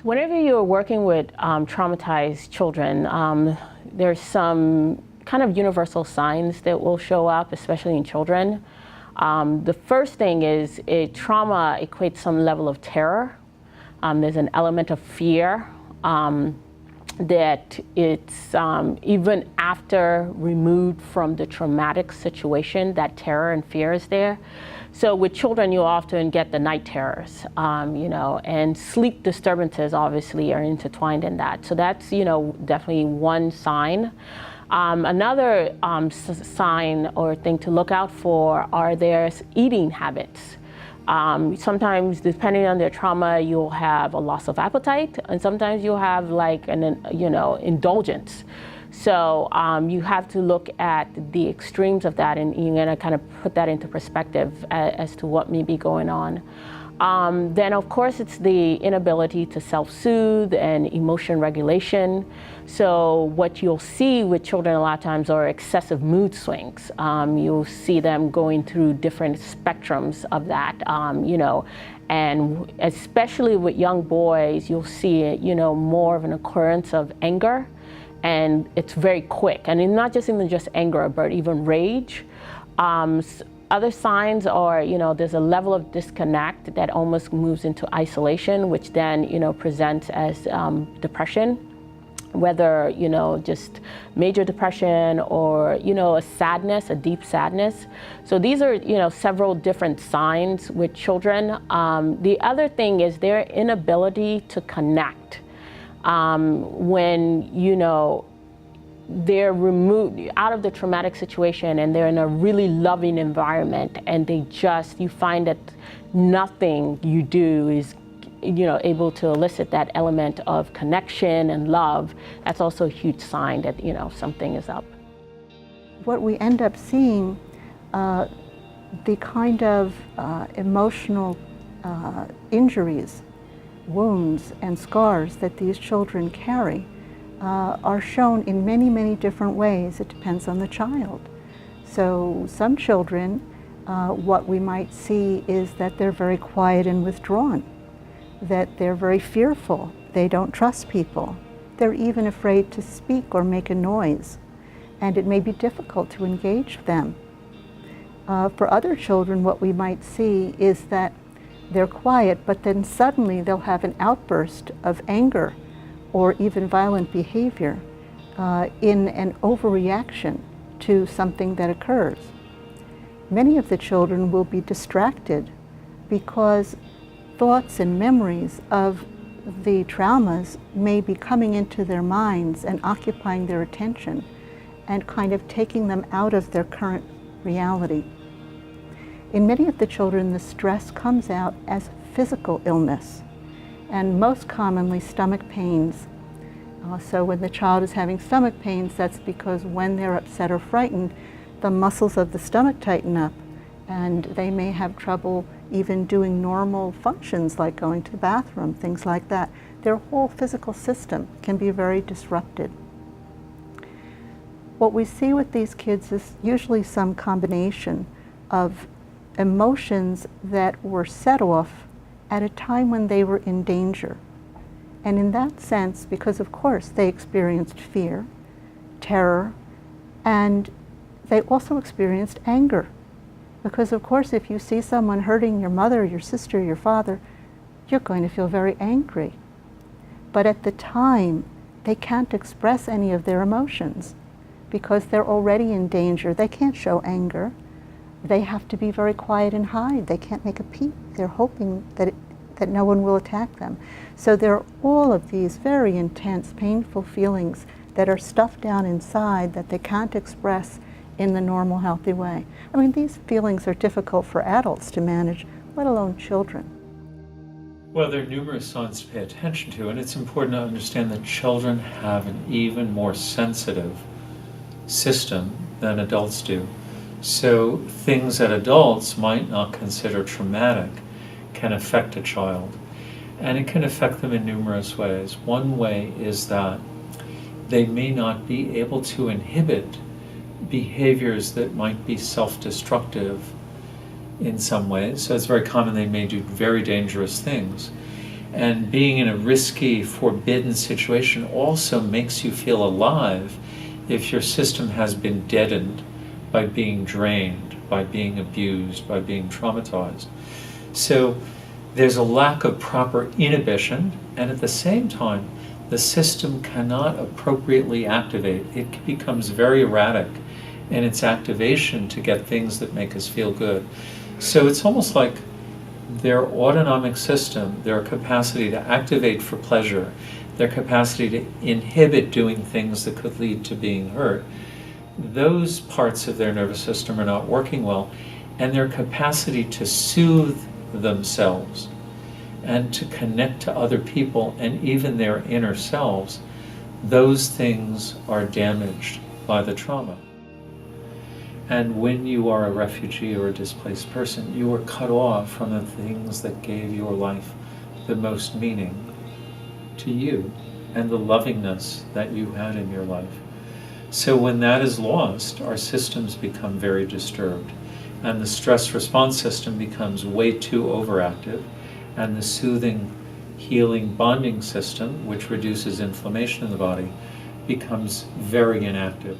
Whenever you're working with traumatized children, there's some kind of universal signs that will show up, especially in children. The first thing is trauma equates some level of terror. There's an element of fear that it's even after removed from the traumatic situation, that terror and fear is there. So with children, you often get the night terrors, and sleep disturbances obviously are intertwined in that. So that's, definitely one sign. Another sign or thing to look out for are their eating habits. Sometimes, depending on their trauma, you'll have a loss of appetite, and sometimes you'll have like an, indulgence. So you have to look at the extremes of that, and you're gonna kind of put that into perspective as to what may be going on. Then of course it's the inability to self-soothe and emotion regulation. So what you'll see with children a lot of times are excessive mood swings. You'll see them going through different spectrums of that, and especially with young boys, you'll see, more of an occurrence of anger, and it's very quick. And it's not just even just anger, but even rage. Other signs are, there's a level of disconnect that almost moves into isolation, which then, presents as depression, whether, just major depression or, a sadness, a deep sadness. So these are, several different signs with children. The other thing is their inability to connect. When, they're removed out of the traumatic situation and they're in a really loving environment, and you find that nothing you do is, able to elicit that element of connection and love. That's also a huge sign that, something is up. What we end up seeing, the kind of emotional injuries, wounds, and scars that these children carry are shown in many, many different ways. It depends on the child. So some children, what we might see is that they're very quiet and withdrawn, that they're very fearful, they don't trust people, they're even afraid to speak or make a noise, and it may be difficult to engage them. For other children, what we might see is that they're quiet, but then suddenly they'll have an outburst of anger or even violent behavior in an overreaction to something that occurs. Many of the children will be distracted because thoughts and memories of the traumas may be coming into their minds and occupying their attention and kind of taking them out of their current reality. In many of the children, the stress comes out as physical illness, and most commonly stomach pains. So when the child is having stomach pains, that's because when they're upset or frightened, the muscles of the stomach tighten up, and they may have trouble even doing normal functions like going to the bathroom, things like that. Their whole physical system can be very disrupted. What we see with these kids is usually some combination of emotions that were set off at a time when they were in danger. And in that sense, because of course they experienced fear, terror, and they also experienced anger. Because of course if you see someone hurting your mother, your sister, your father, you're going to feel very angry. But at the time, they can't express any of their emotions because they're already in danger. They can't show anger. They have to be very quiet and hide. They can't make a peep. They're hoping that no one will attack them. So there are all of these very intense, painful feelings that are stuffed down inside that they can't express in the normal, healthy way. I mean, these feelings are difficult for adults to manage, let alone children. Well, there are numerous signs to pay attention to, and it's important to understand that children have an even more sensitive system than adults do. So things that adults might not consider traumatic can affect a child, and it can affect them in numerous ways. One way is that they may not be able to inhibit behaviors that might be self-destructive in some ways. So it's very common they may do very dangerous things. And being in a risky, forbidden situation also makes you feel alive if your system has been deadened by being drained, by being abused, by being traumatized. So there's a lack of proper inhibition, and at the same time, the system cannot appropriately activate. It becomes very erratic in its activation to get things that make us feel good. So it's almost like their autonomic system, their capacity to activate for pleasure, their capacity to inhibit doing things that could lead to being hurt, those parts of their nervous system are not working well, and their capacity to soothe themselves and to connect to other people and even their inner selves, those things are damaged by the trauma. And when you are a refugee or a displaced person, you are cut off from the things that gave your life the most meaning to you and the lovingness that you had in your life. So when that is lost, our systems become very disturbed, and the stress response system becomes way too overactive, and the soothing, healing, bonding system, which reduces inflammation in the body, becomes very inactive.